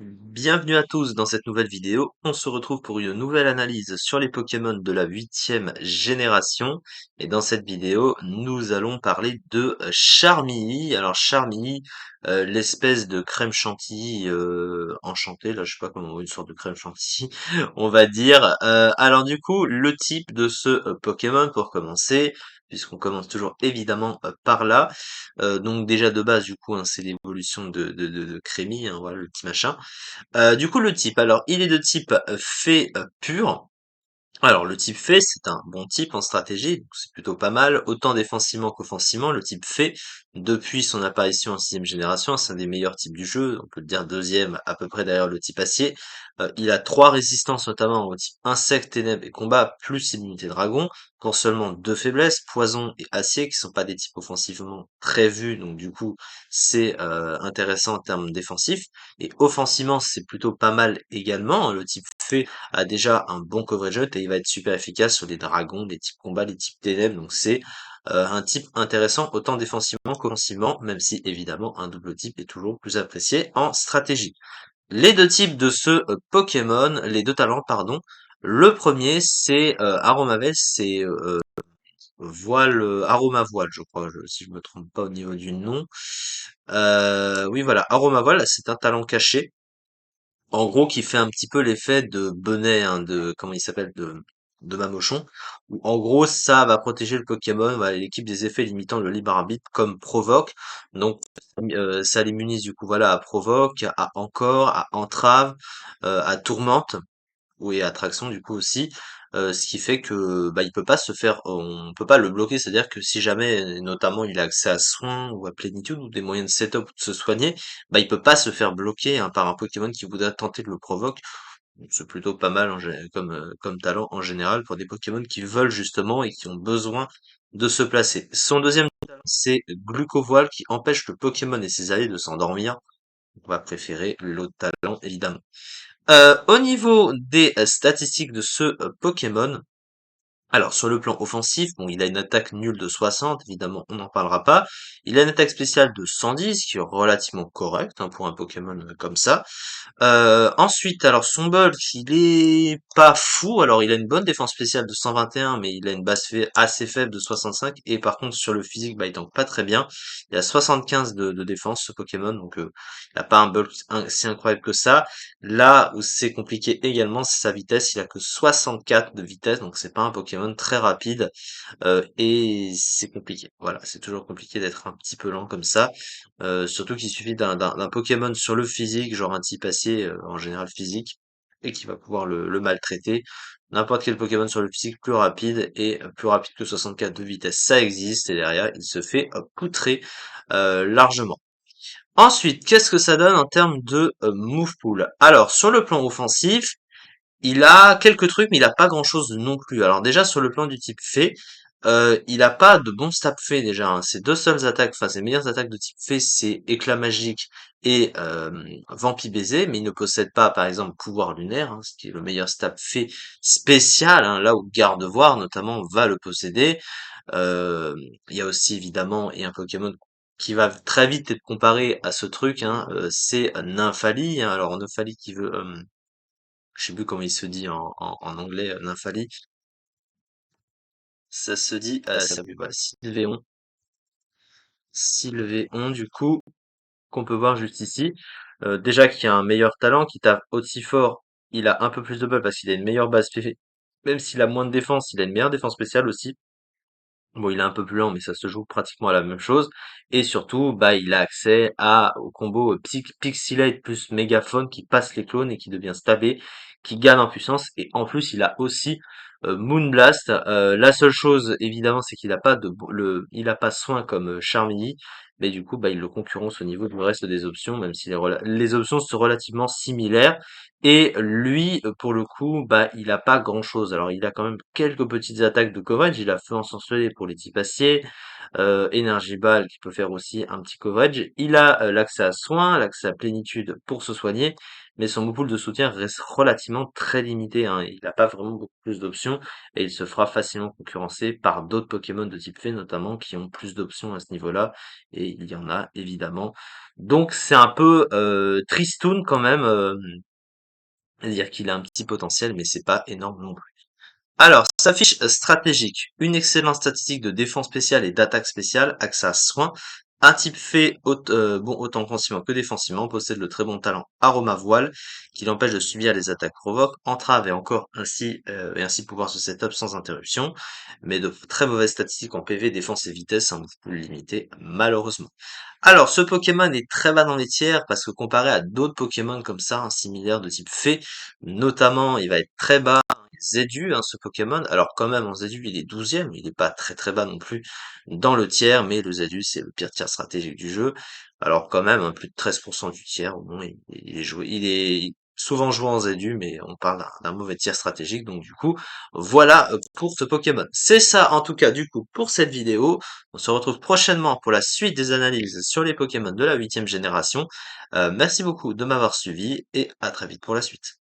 Bienvenue à tous dans cette nouvelle vidéo. On se retrouve pour une nouvelle analyse sur les Pokémon de la huitième génération. Et dans cette vidéo, nous allons parler de Charmilly. Alors Charmilly, l'espèce de crème chantilly enchantée, là je sais pas comment, une sorte de crème chantilly, on va dire. Alors du coup, le type de ce Pokémon pour commencer, puisqu'on commence toujours évidemment par là. Donc déjà de base, du coup, hein, c'est l'évolution de Crémy, hein, voilà le petit machin. Du coup, le type, alors, il est de type fée pur. Alors, le type fée, c'est un bon type en stratégie, donc c'est plutôt pas mal, autant défensivement qu'offensivement. Le type fée, depuis son apparition en sixième génération, c'est un des meilleurs types du jeu, on peut le dire deuxième à peu près derrière le type acier. Il a trois résistances, notamment au type insecte, ténèbres et combat, plus immunité dragon, pour seulement deux faiblesses, poison et acier, qui sont pas des types offensivement très vus, donc du coup, c'est intéressant en termes défensifs. Et offensivement, c'est plutôt pas mal également. Le type fée a déjà un bon coverage et il va être super efficace sur les dragons, les types combat, les types ténèbres. Donc c'est un type intéressant autant défensivement qu'offensivement, même si évidemment un double type est toujours plus apprécié en stratégie. Les deux types de ce Pokémon, les deux talents, pardon. Le premier, c'est Aromavel, c'est voile, Aroma voile, je crois, si je me trompe pas au niveau du nom. Oui, voilà, Aroma voile, c'est un talent caché en gros, qui fait un petit peu l'effet de bonnet, hein, de comment il s'appelle, de Mamochon. Où, en gros, ça va protéger le Pokémon, voilà, l'équipe des effets limitant le libre arbitre, comme provoque. Donc, ça l'immunise du coup, voilà, à provoque, à encore, à entrave, à tourmente ou et attraction du coup aussi, ce qui fait que bah il peut pas se faire, on peut pas le bloquer, c'est-à-dire que si jamais notamment il a accès à soins ou à plénitude ou des moyens de setup ou de se soigner, bah il peut pas se faire bloquer hein, par un Pokémon qui voudrait tenter de le provoquer. Donc, c'est plutôt pas mal comme talent en général pour des Pokémon qui veulent justement et qui ont besoin de se placer. Son deuxième talent, c'est Glucovoile qui empêche le Pokémon et ses alliés de s'endormir. On va préférer l'autre talent évidemment. Au niveau des statistiques de ce Pokémon, alors, sur le plan offensif, bon, il a une attaque nulle de 60, évidemment, on n'en parlera pas. Il a une attaque spéciale de 110, qui est relativement correcte hein, pour un Pokémon comme ça. Ensuite, alors son bulk, il est pas fou. Alors, il a une bonne défense spéciale de 121, mais il a une base assez faible de 65. Et par contre, sur le physique, bah, il tank pas très bien. Il a 75 de défense, ce Pokémon, donc il a pas un bulk si incroyable que ça. Là où c'est compliqué également, c'est sa vitesse. Il a que 64 de vitesse, donc c'est pas un Pokémon très rapide. Et c'est compliqué. Voilà, c'est toujours compliqué d'être un petit peu lent comme ça. Surtout qu'il suffit d'un Pokémon sur le physique, genre un type acier, en général physique, et qui va pouvoir le maltraiter. N'importe quel Pokémon sur le physique plus rapide, et plus rapide que 64 de vitesse, ça existe, et derrière, il se fait poutrer largement. Ensuite, qu'est-ce que ça donne en termes de move pool? Alors, sur le plan offensif, il a quelques trucs, mais il a pas grand-chose non plus. Alors déjà, sur le plan du type fée, il a pas de bon stab fée déjà, hein. Ses deux seules attaques, enfin ses meilleures attaques de type fée, c'est éclat magique et vampi baiser, mais il ne possède pas, par exemple, pouvoir lunaire, hein, ce qui est le meilleur stab fée spécial, hein, là où Gardevoir notamment va le posséder. Euh, il y a aussi évidemment et un Pokémon qui va très vite être comparé à ce truc, hein, c'est Nymphalie, hein. Alors Nymphalie qui veut je sais plus comment il se dit en anglais, Nymphalie. Ça se dit, voilà, Sylvéon. Sylvéon, du coup, qu'on peut voir juste ici. Déjà qu'il a un meilleur talent, qui tape aussi fort, il a un peu plus de bol parce qu'il a une meilleure base PV. Même s'il a moins de défense, il a une meilleure défense spéciale aussi. Bon, il est un peu plus lent, mais ça se joue pratiquement à la même chose. Et surtout, bah, il a accès au combo Pixilate plus Mégaphone qui passe les clones et qui devient stabé, qui gagne en puissance. Et en plus, il a aussi Moonblast. La seule chose, évidemment, c'est qu'il a pas il a pas soin comme Charmilly. Mais du coup, bah, il le concurrence au niveau du reste des options, même si les options sont relativement similaires. Et lui, pour le coup, bah, il a pas grand-chose. Alors, il a quand même quelques petites attaques de coverage. Il a feu ensorcelé pour les types acier. Énergie Ball qui peut faire aussi un petit coverage. Il a l'accès à soins, l'accès à plénitude pour se soigner, mais son pool de soutien reste relativement très limité, hein. Il n'a pas vraiment beaucoup plus d'options et il se fera facilement concurrencer par d'autres Pokémon de type fée notamment qui ont plus d'options à ce niveau-là et il y en a évidemment. Donc c'est un peu tristoun quand même, c'est-à-dire qu'il a un petit potentiel mais c'est pas énorme non plus. Alors, sa fiche stratégique, une excellente statistique de défense spéciale et d'attaque spéciale, accès à soins, un type fait bon autant offensivement que défensivement, possède le très bon talent aroma voile, qui l'empêche de subir les attaques provoques, entrave et ainsi pouvoir se setup sans interruption, mais de très mauvaises statistiques en PV, défense et vitesse, un beaucoup plus limité, malheureusement. Alors, ce Pokémon est très bas dans les tiers parce que comparé à d'autres Pokémon comme ça, similaires de type fée, notamment, il va être très bas Zédu, hein, ce Pokémon. Alors quand même, en Zédu, il est 12e, il est pas très très bas non plus dans le tiers, mais le Zédu, c'est le pire tiers stratégique du jeu. Alors quand même, hein, plus de 13% du tiers, au moins, il est joué, il est souvent joué en Zédu, mais on parle d'un mauvais tiers stratégique, donc du coup, voilà pour ce Pokémon. C'est ça en tout cas du coup pour cette vidéo. On se retrouve prochainement pour la suite des analyses sur les Pokémon de la 8e génération. Merci beaucoup de m'avoir suivi et à très vite pour la suite.